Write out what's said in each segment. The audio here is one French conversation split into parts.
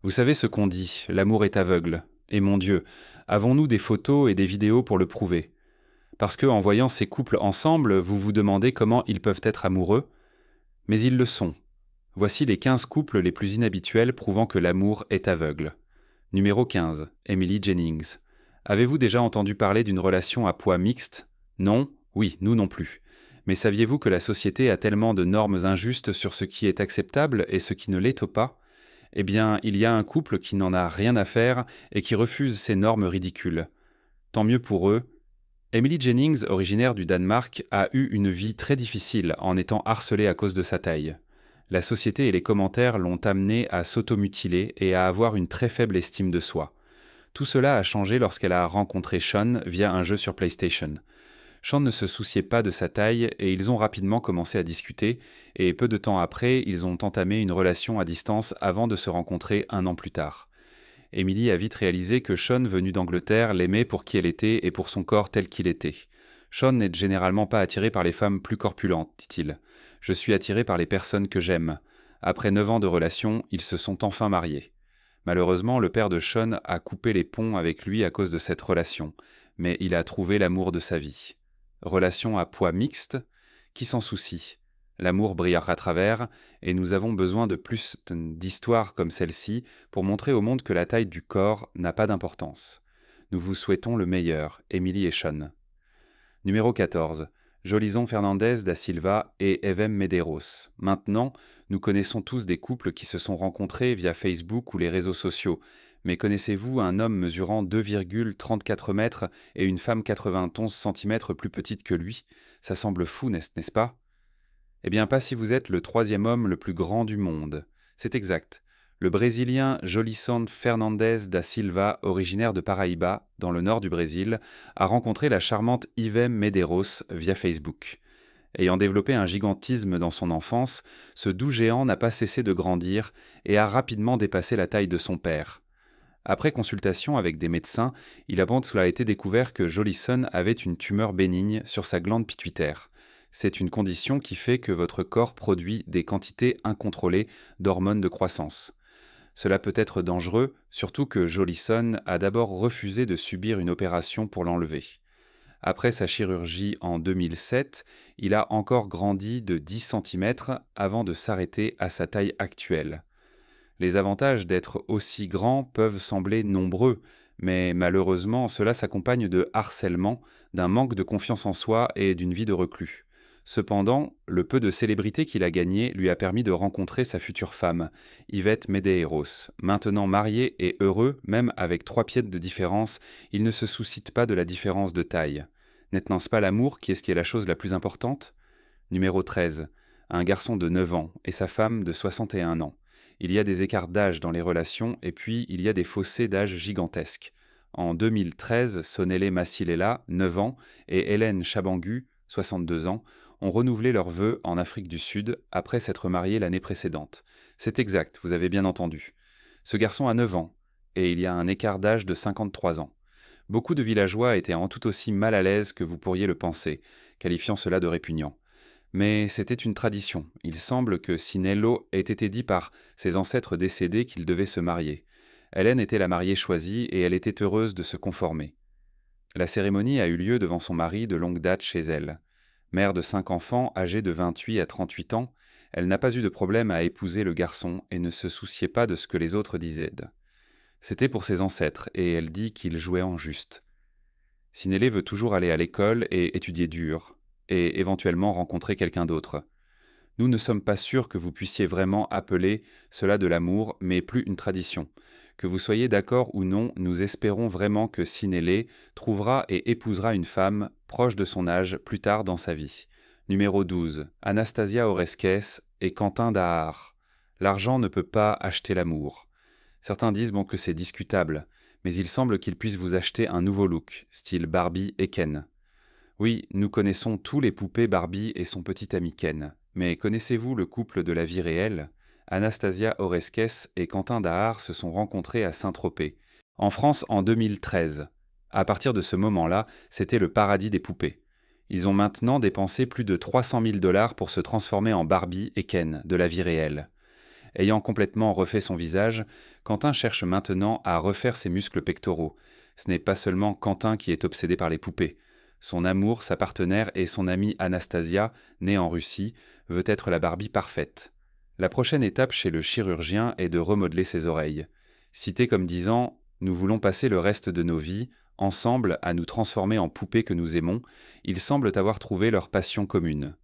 Vous savez ce qu'on dit, l'amour est aveugle. Et mon Dieu, avons-nous des photos et des vidéos pour le prouver? Parce que, en voyant ces couples ensemble, vous vous demandez comment ils peuvent être amoureux, mais ils le sont. Voici les 15 couples les plus inhabituels prouvant que l'amour est aveugle. Numéro 15, Emily Jennings. Avez-vous déjà entendu parler d'une relation à poids mixte? Non? Oui, nous non plus. Mais saviez-vous que la société a tellement de normes injustes sur ce qui est acceptable et ce qui ne l'est pas? Eh bien, il y a un couple qui n'en a rien à faire et qui refuse ces normes ridicules. Tant mieux pour eux. Emily Jennings, originaire du Danemark, a eu une vie très difficile en étant harcelée à cause de sa taille. La société et les commentaires l'ont amenée à s'automutiler et à avoir une très faible estime de soi. Tout cela a changé lorsqu'elle a rencontré Sean via un jeu sur PlayStation. Sean ne se souciait pas de sa taille et ils ont rapidement commencé à discuter, et peu de temps après, ils ont entamé une relation à distance avant de se rencontrer un an plus tard. Emily a vite réalisé que Sean, venu d'Angleterre, l'aimait pour qui elle était et pour son corps tel qu'il était. Sean n'est généralement pas attiré par les femmes plus corpulentes, dit-il. Je suis attiré par les personnes que j'aime. Après 9 ans de relation, ils se sont enfin mariés. Malheureusement, le père de Sean a coupé les ponts avec lui à cause de cette relation, mais il a trouvé l'amour de sa vie. Relation à poids mixte? Qui s'en soucie? L'amour brillera à travers, et nous avons besoin de plus d'histoires comme celle-ci pour montrer au monde que la taille du corps n'a pas d'importance. Nous vous souhaitons le meilleur, Emily et Sean. Numéro 14. Jolison Fernandez da Silva et Evem Medeiros. Maintenant, nous connaissons tous des couples qui se sont rencontrés via Facebook ou les réseaux sociaux. Mais connaissez-vous un homme mesurant 2,34 mètres et une femme 91 centimètres plus petite que lui? Ça semble fou, n'est-ce pas? Eh bien, pas si vous êtes le troisième homme le plus grand du monde. C'est exact. Le Brésilien Jolison Fernandez da Silva, originaire de Paraíba, dans le nord du Brésil, a rencontré la charmante Ivem Medeiros via Facebook. Ayant développé un gigantisme dans son enfance, ce doux géant n'a pas cessé de grandir et a rapidement dépassé la taille de son père. Après consultation avec des médecins, il a été découvert que Jolison avait une tumeur bénigne sur sa glande pituitaire. C'est une condition qui fait que votre corps produit des quantités incontrôlées d'hormones de croissance. Cela peut être dangereux, surtout que Jolison a d'abord refusé de subir une opération pour l'enlever. Après sa chirurgie en 2007, il a encore grandi de 10 cm avant de s'arrêter à sa taille actuelle. Les avantages d'être aussi grand peuvent sembler nombreux, mais malheureusement cela s'accompagne de harcèlement, d'un manque de confiance en soi et d'une vie de reclus. Cependant, le peu de célébrité qu'il a gagné lui a permis de rencontrer sa future femme, Yvette Medeiros. Maintenant marié et heureux, même avec 3 pieds de différence, il ne se soucie pas de la différence de taille. N'est-ce pas l'amour qui est la chose la plus importante? Numéro 13. Un garçon de 9 ans et sa femme de 61 ans. Il y a des écarts d'âge dans les relations et puis il y a des fossés d'âge gigantesques. En 2013, Sonele Masilela, 9 ans, et Hélène Chabangu, 62 ans, ont renouvelé leurs vœux en Afrique du Sud après s'être mariés l'année précédente. C'est exact, vous avez bien entendu. Ce garçon a 9 ans, et il y a un écart d'âge de 53 ans. Beaucoup de villageois étaient en tout aussi mal à l'aise que vous pourriez le penser, qualifiant cela de répugnant. Mais c'était une tradition. Il semble que Sinello ait été dit par ses ancêtres décédés qu'il devait se marier. Hélène était la mariée choisie et elle était heureuse de se conformer. La cérémonie a eu lieu devant son mari de longue date chez elle. Mère de 5 enfants, âgée de 28 à 38 ans, elle n'a pas eu de problème à épouser le garçon et ne se souciait pas de ce que les autres disaient. C'était pour ses ancêtres et elle dit qu'il jouait en juste. Sinélé veut toujours aller à l'école et étudier dur, et éventuellement rencontrer quelqu'un d'autre. Nous ne sommes pas sûrs que vous puissiez vraiment appeler cela de l'amour, mais plus une tradition. Que vous soyez d'accord ou non, nous espérons vraiment que Sinélé trouvera et épousera une femme proche de son âge plus tard dans sa vie. Numéro 12. Anastasia Oreskes et Quentin Dahar. L'argent ne peut pas acheter l'amour. Certains disent que c'est discutable, mais il semble qu'il puisse vous acheter un nouveau look, style Barbie et Ken. Oui, nous connaissons tous les poupées Barbie et son petit ami Ken. Mais connaissez-vous le couple de la vie réelle? Anastasia Oreskes et Quentin Dahar se sont rencontrés à Saint-Tropez, en France en 2013. À partir de ce moment-là, c'était le paradis des poupées. Ils ont maintenant dépensé plus de 300 000 $ pour se transformer en Barbie et Ken de la vie réelle. Ayant complètement refait son visage, Quentin cherche maintenant à refaire ses muscles pectoraux. Ce n'est pas seulement Quentin qui est obsédé par les poupées. Son amour, sa partenaire et son amie Anastasia, née en Russie, veut être la Barbie parfaite. La prochaine étape chez le chirurgien est de remodeler ses oreilles. Cité comme disant « Nous voulons passer le reste de nos vies, ensemble, à nous transformer en poupées que nous aimons », ils semblent avoir trouvé leur passion commune.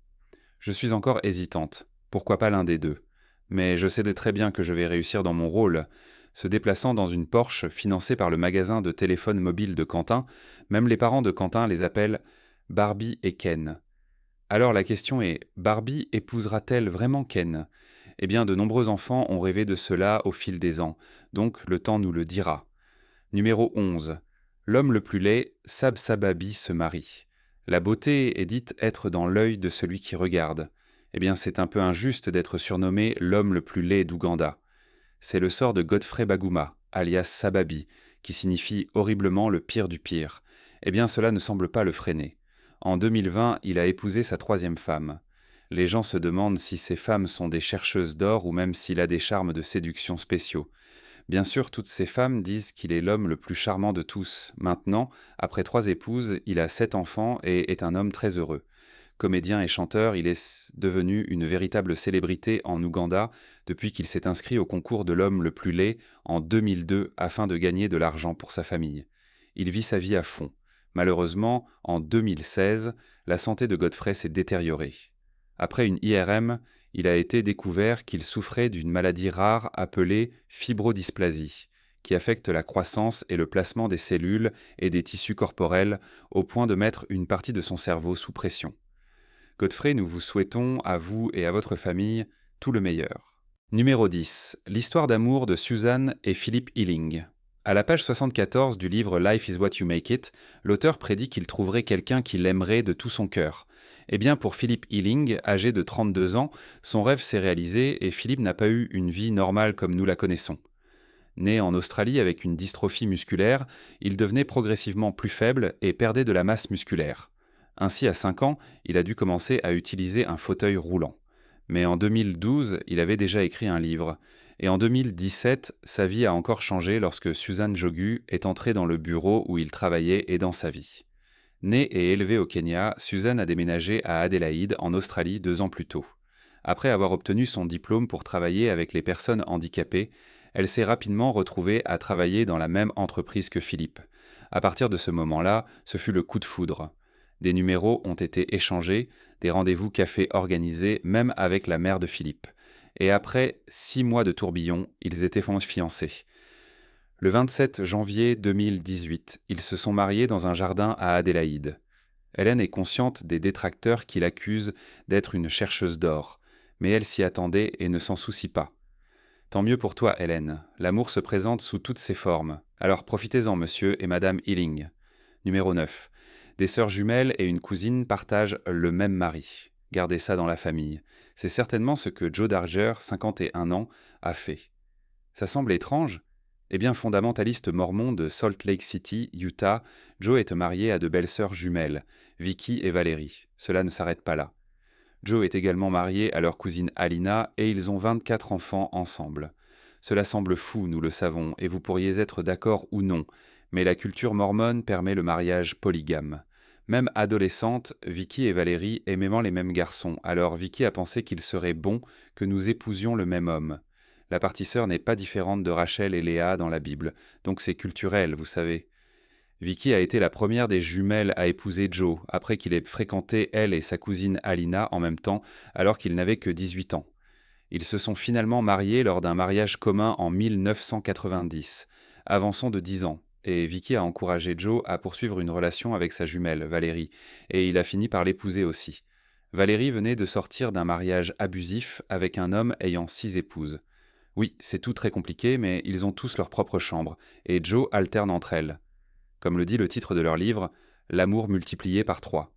Je suis encore hésitante. Pourquoi pas l'un des deux? Mais je sais très bien que je vais réussir dans mon rôle. Se déplaçant dans une Porsche financée par le magasin de téléphone mobile de Quentin, même les parents de Quentin les appellent Barbie et Ken. Alors la question est, Barbie épousera-t-elle vraiment Ken? Eh bien, de nombreux enfants ont rêvé de cela au fil des ans, donc le temps nous le dira. Numéro 11. L'homme le plus laid, Sabsababi, se marie. La beauté est dite être dans l'œil de celui qui regarde. Eh bien, c'est un peu injuste d'être surnommé l'homme le plus laid d'Ouganda. C'est le sort de Godfrey Bagouma, alias Sababi, qui signifie horriblement le pire du pire. Eh bien, cela ne semble pas le freiner. En 2020, il a épousé sa troisième femme. Les gens se demandent si ces femmes sont des chercheuses d'or ou même s'il a des charmes de séduction spéciaux. Bien sûr, toutes ces femmes disent qu'il est l'homme le plus charmant de tous. Maintenant, après 3 épouses, il a 7 enfants et est un homme très heureux. Comédien et chanteur, il est devenu une véritable célébrité en Ouganda depuis qu'il s'est inscrit au concours de l'homme le plus laid en 2002 afin de gagner de l'argent pour sa famille. Il vit sa vie à fond. Malheureusement, en 2016, la santé de Godfrey s'est détériorée. Après une IRM, il a été découvert qu'il souffrait d'une maladie rare appelée fibrodysplasie, qui affecte la croissance et le placement des cellules et des tissus corporels au point de mettre une partie de son cerveau sous pression. Godfrey, nous vous souhaitons, à vous et à votre famille, tout le meilleur. Numéro 10. L'histoire d'amour de Susan et Philip Ealing. À la page 74 du livre Life is what you make it, l'auteur prédit qu'il trouverait quelqu'un qui l'aimerait de tout son cœur. Eh bien, pour Philip Ealing, âgé de 32 ans, son rêve s'est réalisé et Philip n'a pas eu une vie normale comme nous la connaissons. Né en Australie avec une dystrophie musculaire, il devenait progressivement plus faible et perdait de la masse musculaire. Ainsi, à 5 ans, il a dû commencer à utiliser un fauteuil roulant. Mais en 2012, il avait déjà écrit un livre. Et en 2017, sa vie a encore changé lorsque Susan Jogu est entrée dans le bureau où il travaillait et dans sa vie. Née et élevée au Kenya, Susan a déménagé à Adélaïde, en Australie, 2 ans plus tôt. Après avoir obtenu son diplôme pour travailler avec les personnes handicapées, elle s'est rapidement retrouvée à travailler dans la même entreprise que Philippe. À partir de ce moment-là, ce fut le coup de foudre. Des numéros ont été échangés, des rendez-vous café organisés, même avec la mère de Philippe. Et après 6 mois de tourbillon, ils étaient fiancés. Le 27 janvier 2018, ils se sont mariés dans un jardin à Adélaïde. Hélène est consciente des détracteurs qui l'accusent d'être une chercheuse d'or, mais elle s'y attendait et ne s'en soucie pas. Tant mieux pour toi, Hélène. L'amour se présente sous toutes ses formes. Alors profitez-en, monsieur et madame Ealing. Numéro 9. Des sœurs jumelles et une cousine partagent le même mari. Gardez ça dans la famille. C'est certainement ce que Joe Darger, 51 ans, a fait. Ça semble étrange? Eh bien, fondamentaliste mormon de Salt Lake City, Utah, Joe est marié à de belles sœurs jumelles, Vicky et Valérie. Cela ne s'arrête pas là. Joe est également marié à leur cousine Alina et ils ont 24 enfants ensemble. Cela semble fou, nous le savons, et vous pourriez être d'accord ou non, mais la culture mormone permet le mariage polygame. Même adolescente, Vicky et Valérie aimaient les mêmes garçons, alors Vicky a pensé qu'il serait bon que nous épousions le même homme. La partie sœur n'est pas différente de Rachel et Léa dans la Bible, donc c'est culturel, vous savez. Vicky a été la première des jumelles à épouser Joe, après qu'il ait fréquenté elle et sa cousine Alina en même temps, alors qu'ils n'avaient que 18 ans. Ils se sont finalement mariés lors d'un mariage commun en 1990, avançant de 10 ans, et Vicky a encouragé Joe à poursuivre une relation avec sa jumelle, Valérie, et il a fini par l'épouser aussi. Valérie venait de sortir d'un mariage abusif avec un homme ayant 6 épouses. Oui, c'est tout très compliqué, mais ils ont tous leur propre chambre, et Joe alterne entre elles. Comme le dit le titre de leur livre, L'amour multiplié par 3.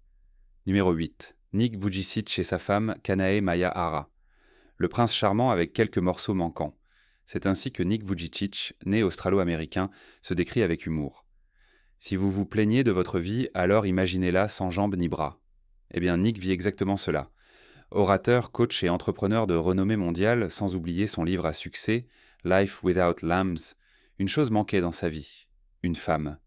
Numéro 8. Nick Vujicic et sa femme, Kanae Maya Hara. Le prince charmant avec quelques morceaux manquants. C'est ainsi que Nick Vujicic, né australo-américain, se décrit avec humour. Si vous vous plaignez de votre vie, alors imaginez-la sans jambes ni bras. Eh bien, Nick vit exactement cela. Orateur, coach et entrepreneur de renommée mondiale, sans oublier son livre à succès, Life Without Lambs, une chose manquait dans sa vie, une femme.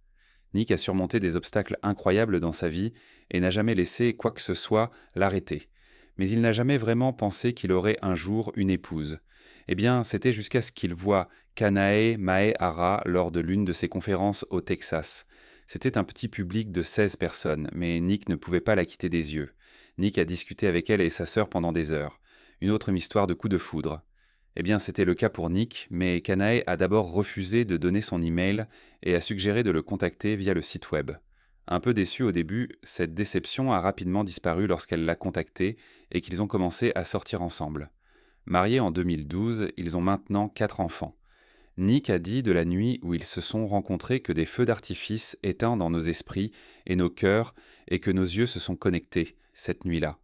Nick a surmonté des obstacles incroyables dans sa vie et n'a jamais laissé quoi que ce soit l'arrêter. Mais il n'a jamais vraiment pensé qu'il aurait un jour une épouse. Eh bien, c'était jusqu'à ce qu'il voie Kanae Maehara lors de l'une de ses conférences au Texas. C'était un petit public de 16 personnes, mais Nick ne pouvait pas la quitter des yeux. Nick a discuté avec elle et sa sœur pendant des heures. Une autre histoire de coup de foudre. Eh bien, c'était le cas pour Nick, mais Kanae a d'abord refusé de donner son email et a suggéré de le contacter via le site web. Un peu déçu au début, cette déception a rapidement disparu lorsqu'elle l'a contacté et qu'ils ont commencé à sortir ensemble. Mariés en 2012, ils ont maintenant 4 enfants. Nick a dit de la nuit où ils se sont rencontrés que des feux d'artifice éteints dans nos esprits et nos cœurs et que nos yeux se sont connectés cette nuit-là.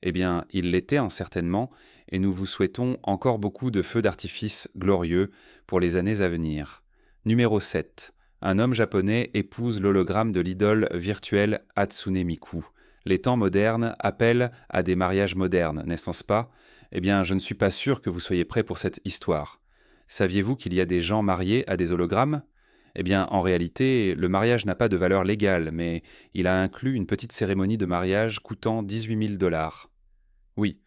Eh bien, il l'était certainement, et nous vous souhaitons encore beaucoup de feux d'artifice glorieux pour les années à venir. Numéro 7. Un homme japonais épouse l'hologramme de l'idole virtuelle Hatsune Miku. Les temps modernes appellent à des mariages modernes, n'est-ce pas? Eh bien, je ne suis pas sûr que vous soyez prêts pour cette histoire. Saviez-vous qu'il y a des gens mariés à des hologrammes? Eh bien, en réalité, le mariage n'a pas de valeur légale, mais il a inclus une petite cérémonie de mariage coûtant 18 000 $. Oui,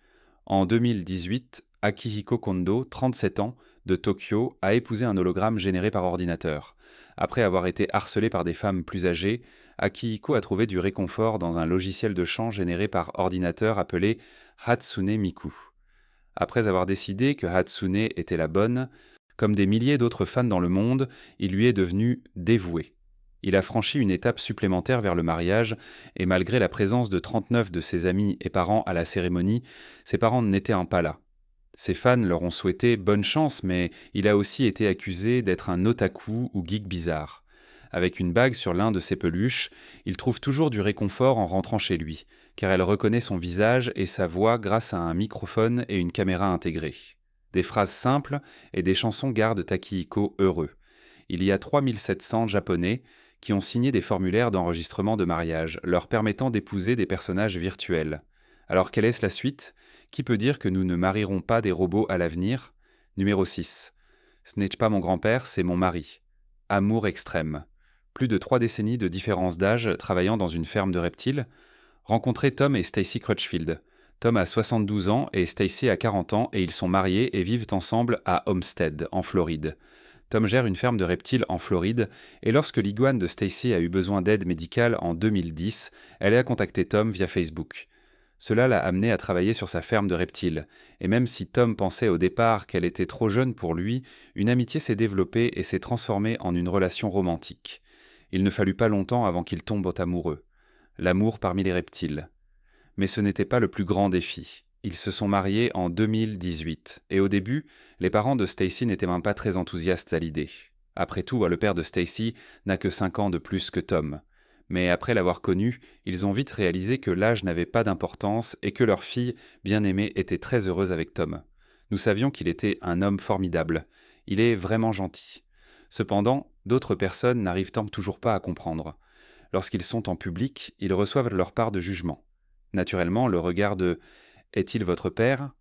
en 2018, Akihiko Kondo, 37 ans, de Tokyo, a épousé un hologramme généré par ordinateur. Après avoir été harcelé par des femmes plus âgées, Akihiko a trouvé du réconfort dans un logiciel de chant généré par ordinateur appelé Hatsune Miku. Après avoir décidé que Hatsune était la bonne, comme des milliers d'autres fans dans le monde, il lui est devenu dévoué. Il a franchi une étape supplémentaire vers le mariage, et malgré la présence de 39 de ses amis et parents à la cérémonie, ses parents n'étaient pas là. Ses fans leur ont souhaité bonne chance, mais il a aussi été accusé d'être un otaku ou geek bizarre. Avec une bague sur l'un de ses peluches, il trouve toujours du réconfort en rentrant chez lui, car elle reconnaît son visage et sa voix grâce à un microphone et une caméra intégrée. Des phrases simples et des chansons gardent Akihiko heureux. Il y a 3700 Japonais qui ont signé des formulaires d'enregistrement de mariage, leur permettant d'épouser des personnages virtuels. Alors quelle est la suite? Qui peut dire que nous ne marierons pas des robots à l'avenir? Numéro 6. Ce n'est pas mon grand-père, c'est mon mari. Amour extrême. Plus de 3 décennies de différence d'âge travaillant dans une ferme de reptiles. Rencontrez Tom et Stacy Crutchfield. Tom a 72 ans et Stacy a 40 ans et ils sont mariés et vivent ensemble à Homestead, en Floride. Tom gère une ferme de reptiles en Floride et lorsque l'iguane de Stacy a eu besoin d'aide médicale en 2010, elle a contacté Tom via Facebook. Cela l'a amené à travailler sur sa ferme de reptiles, et même si Tom pensait au départ qu'elle était trop jeune pour lui, une amitié s'est développée et s'est transformée en une relation romantique. Il ne fallut pas longtemps avant qu'ils tombent amoureux. L'amour parmi les reptiles. Mais ce n'était pas le plus grand défi. Ils se sont mariés en 2018, et au début, les parents de Stacy n'étaient même pas très enthousiastes à l'idée. Après tout, le père de Stacy n'a que 5 ans de plus que Tom. Mais après l'avoir connu, ils ont vite réalisé que l'âge n'avait pas d'importance et que leur fille, bien-aimée, était très heureuse avec Tom. Nous savions qu'il était un homme formidable. Il est vraiment gentil. Cependant, d'autres personnes n'arrivent toujours pas à comprendre. Lorsqu'ils sont en public, ils reçoivent leur part de jugement. Naturellement, le regard de « Est-il votre père ?»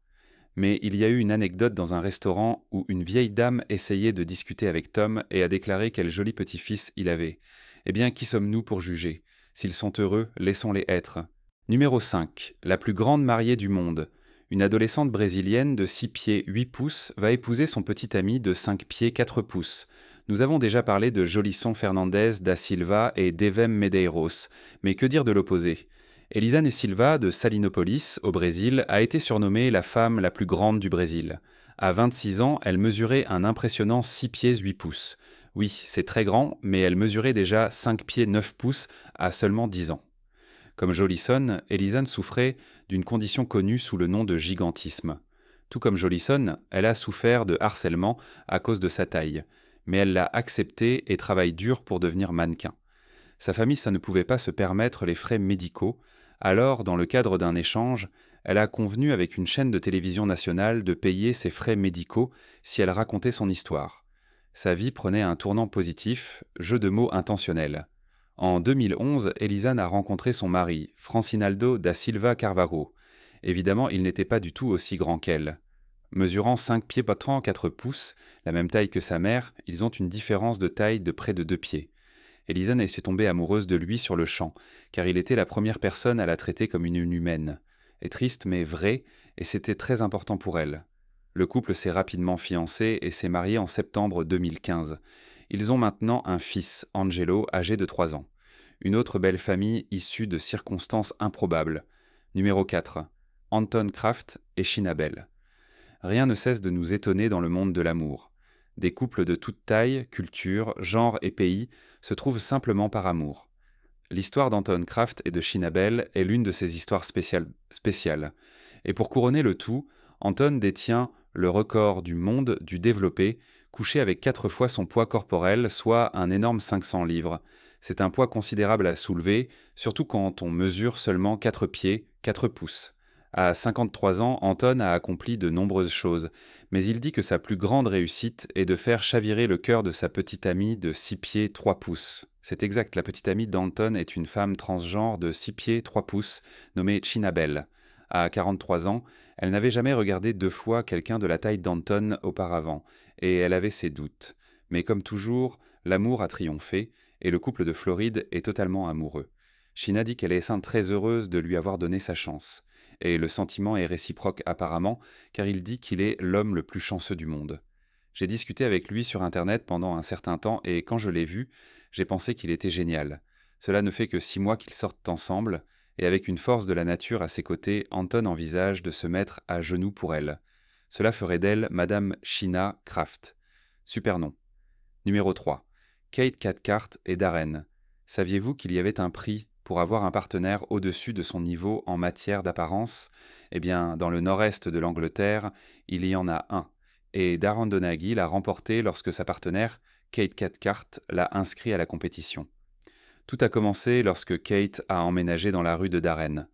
Mais il y a eu une anecdote dans un restaurant où une vieille dame essayait de discuter avec Tom et a déclaré quel joli petit-fils il avait. Eh bien, qui sommes-nous pour juger? S'ils sont heureux, laissons-les être. Numéro 5. La plus grande mariée du monde. Une adolescente brésilienne de 6 pieds 8 pouces va épouser son petit ami de 5 pieds 4 pouces. Nous avons déjà parlé de Jolisson Fernandes da Silva et d'Evem Medeiros, mais que dire de l'opposé? Elisane Silva de Salinopolis, au Brésil, a été surnommée la femme la plus grande du Brésil. À 26 ans, elle mesurait un impressionnant 6 pieds 8 pouces. Oui, c'est très grand, mais elle mesurait déjà 5 pieds 9 pouces à seulement 10 ans. Comme Jolisson, Elisane souffrait d'une condition connue sous le nom de gigantisme. Tout comme Jolisson, elle a souffert de harcèlement à cause de sa taille, mais elle l'a accepté et travaille dur pour devenir mannequin. Sa famille ne pouvait pas se permettre les frais médicaux, alors, dans le cadre d'un échange, elle a convenu avec une chaîne de télévision nationale de payer ses frais médicaux si elle racontait son histoire. Sa vie prenait un tournant positif, jeu de mots intentionnel. En 2011, Elisane a rencontré son mari, Francinaldo da Silva Carvalho. Évidemment, il n'était pas du tout aussi grand qu'elle. Mesurant 5 pieds pas 4 pouces, la même taille que sa mère, ils ont une différence de taille de près de 2 pieds. Elisan s'est tombée amoureuse de lui sur le champ, car il était la première personne à la traiter comme une humaine. Et triste mais vrai, et c'était très important pour elle. Le couple s'est rapidement fiancé et s'est marié en septembre 2015. Ils ont maintenant un fils, Angelo, âgé de 3 ans. Une autre belle famille issue de circonstances improbables. Numéro 4. Anton Kraft et Shinabel. Rien ne cesse de nous étonner dans le monde de l'amour. Des couples de toute taille, culture, genre et pays se trouvent simplement par amour. L'histoire d'Anton Kraft et de Shinabel est l'une de ces histoires spéciales. Et pour couronner le tout, Anton détient le record du monde du développé, couché avec 4 fois son poids corporel, soit un énorme 500 livres. C'est un poids considérable à soulever, surtout quand on mesure seulement 4 pieds, 4 pouces. À 53 ans, Anton a accompli de nombreuses choses, mais il dit que sa plus grande réussite est de faire chavirer le cœur de sa petite amie de 6 pieds 3 pouces. C'est exact, la petite amie d'Anton est une femme transgenre de 6 pieds 3 pouces, nommée Shinabel. À 43 ans, elle n'avait jamais regardé 2 fois quelqu'un de la taille d'Anton auparavant, et elle avait ses doutes. Mais comme toujours, l'amour a triomphé, et le couple de Floride est totalement amoureux. Shina dit qu'elle est très heureuse de lui avoir donné sa chance. Et le sentiment est réciproque apparemment, car il dit qu'il est l'homme le plus chanceux du monde. J'ai discuté avec lui sur Internet pendant un certain temps, et quand je l'ai vu, j'ai pensé qu'il était génial. Cela ne fait que 6 mois qu'ils sortent ensemble, et avec une force de la nature à ses côtés, Anton envisage de se mettre à genoux pour elle. Cela ferait d'elle Madame Shina Kraft. Super nom. Numéro 3. Kate Cathcart et Darren. Saviez-vous qu'il y avait un prix pour avoir un partenaire au-dessus de son niveau en matière d'apparence? Eh bien, dans le nord-est de l'Angleterre, il y en a un. Et Darren Donaghy l'a remporté lorsque sa partenaire, Kate Cathcart, l'a inscrit à la compétition. Tout a commencé lorsque Kate a emménagé dans la rue de Darren.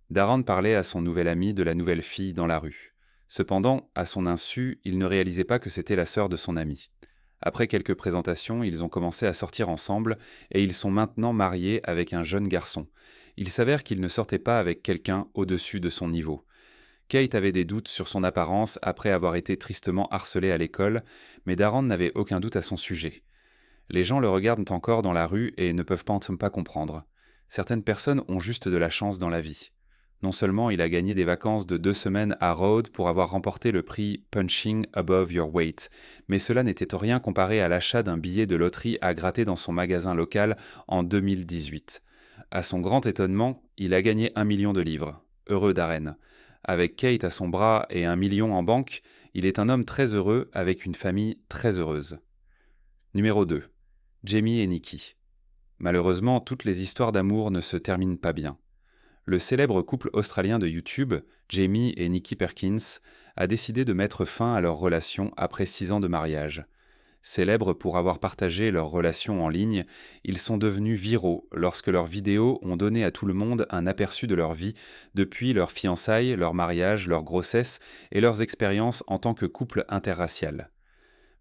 Darren parlait à son nouvel ami de la nouvelle fille dans la rue. Cependant, à son insu, il ne réalisait pas que c'était la sœur de son ami. Après quelques présentations, ils ont commencé à sortir ensemble et ils sont maintenant mariés avec un jeune garçon. Il s'avère qu'il ne sortait pas avec quelqu'un au-dessus de son niveau. Kate avait des doutes sur son apparence après avoir été tristement harcelée à l'école, mais Darren n'avait aucun doute à son sujet. Les gens le regardent encore dans la rue et ne peuvent pas comprendre. Certaines personnes ont juste de la chance dans la vie. Non seulement il a gagné des vacances de 2 semaines à Rhodes pour avoir remporté le prix Punching Above Your Weight, mais cela n'était rien comparé à l'achat d'un billet de loterie à gratter dans son magasin local en 2018. À son grand étonnement, il a gagné 1 million de livres. Heureux Darren. Avec Kate à son bras et 1 million en banque, il est un homme très heureux avec une famille très heureuse. Numéro 2. Jamie et Nikki. Malheureusement, toutes les histoires d'amour ne se terminent pas bien. Le célèbre couple australien de YouTube, Jamie et Nikki Perkins, a décidé de mettre fin à leur relation après 6 ans de mariage. Célèbres pour avoir partagé leur relation en ligne, ils sont devenus viraux lorsque leurs vidéos ont donné à tout le monde un aperçu de leur vie depuis leur fiançailles, leur mariage, leur grossesse et leurs expériences en tant que couple interracial.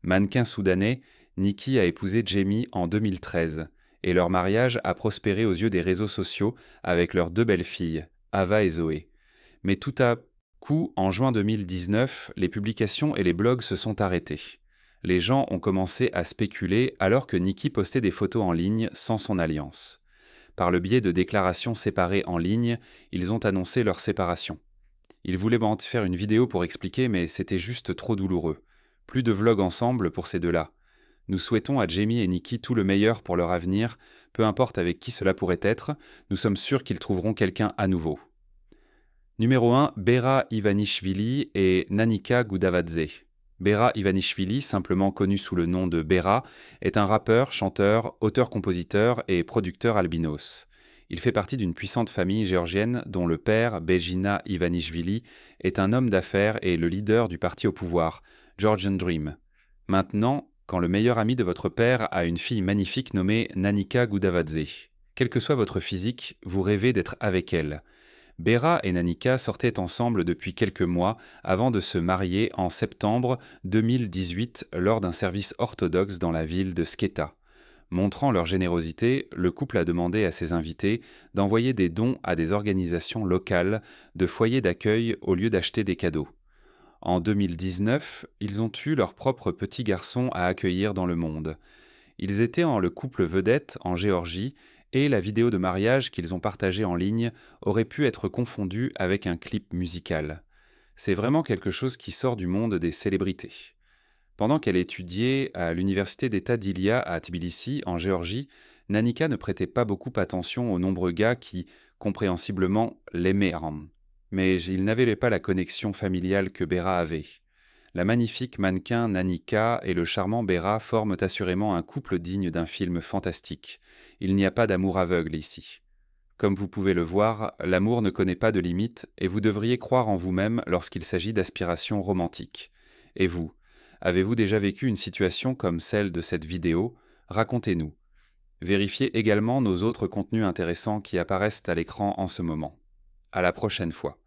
Mannequin soudanais, Nikki a épousé Jamie en 2013. Et leur mariage a prospéré aux yeux des réseaux sociaux avec leurs 2 belles filles, Ava et Zoé. Mais tout à coup, en juin 2019, les publications et les blogs se sont arrêtés. Les gens ont commencé à spéculer alors que Nikki postait des photos en ligne sans son alliance. Par le biais de déclarations séparées en ligne, ils ont annoncé leur séparation. Ils voulaient faire une vidéo pour expliquer, mais c'était juste trop douloureux. Plus de vlogs ensemble pour ces deux-là. Nous souhaitons à Jamie et Nikki tout le meilleur pour leur avenir, peu importe avec qui cela pourrait être, nous sommes sûrs qu'ils trouveront quelqu'un à nouveau. Numéro 1, Bera Ivanishvili et Nanika Goudavadze. Bera Ivanishvili, simplement connu sous le nom de Bera, est un rappeur, chanteur, auteur-compositeur et producteur albinos. Il fait partie d'une puissante famille géorgienne dont le père, Bejina Ivanishvili, est un homme d'affaires et le leader du parti au pouvoir, Georgian Dream. Maintenant, quand le meilleur ami de votre père a une fille magnifique nommée Nanika Goudavadze. Quel que soit votre physique, vous rêvez d'être avec elle. Bera et Nanika sortaient ensemble depuis quelques mois avant de se marier en septembre 2018 lors d'un service orthodoxe dans la ville de Sketa. Montrant leur générosité, le couple a demandé à ses invités d'envoyer des dons à des organisations locales de foyers d'accueil au lieu d'acheter des cadeaux. En 2019, ils ont eu leur propre petit garçon à accueillir dans le monde. Ils étaient le couple vedette en Géorgie et la vidéo de mariage qu'ils ont partagée en ligne aurait pu être confondue avec un clip musical. C'est vraiment quelque chose qui sort du monde des célébrités. Pendant qu'elle étudiait à l'université d'État d'Ilia à Tbilissi, en Géorgie, Nanika ne prêtait pas beaucoup attention aux nombreux gars qui, compréhensiblement, l'aimaient. Mais il n'avait pas la connexion familiale que Béra avait. La magnifique mannequin Nanika et le charmant Béra forment assurément un couple digne d'un film fantastique. Il n'y a pas d'amour aveugle ici. Comme vous pouvez le voir, l'amour ne connaît pas de limites et vous devriez croire en vous-même lorsqu'il s'agit d'aspirations romantiques. Et vous, avez-vous déjà vécu une situation comme celle de cette vidéo? Racontez-nous. Vérifiez également nos autres contenus intéressants qui apparaissent à l'écran en ce moment. À la prochaine fois.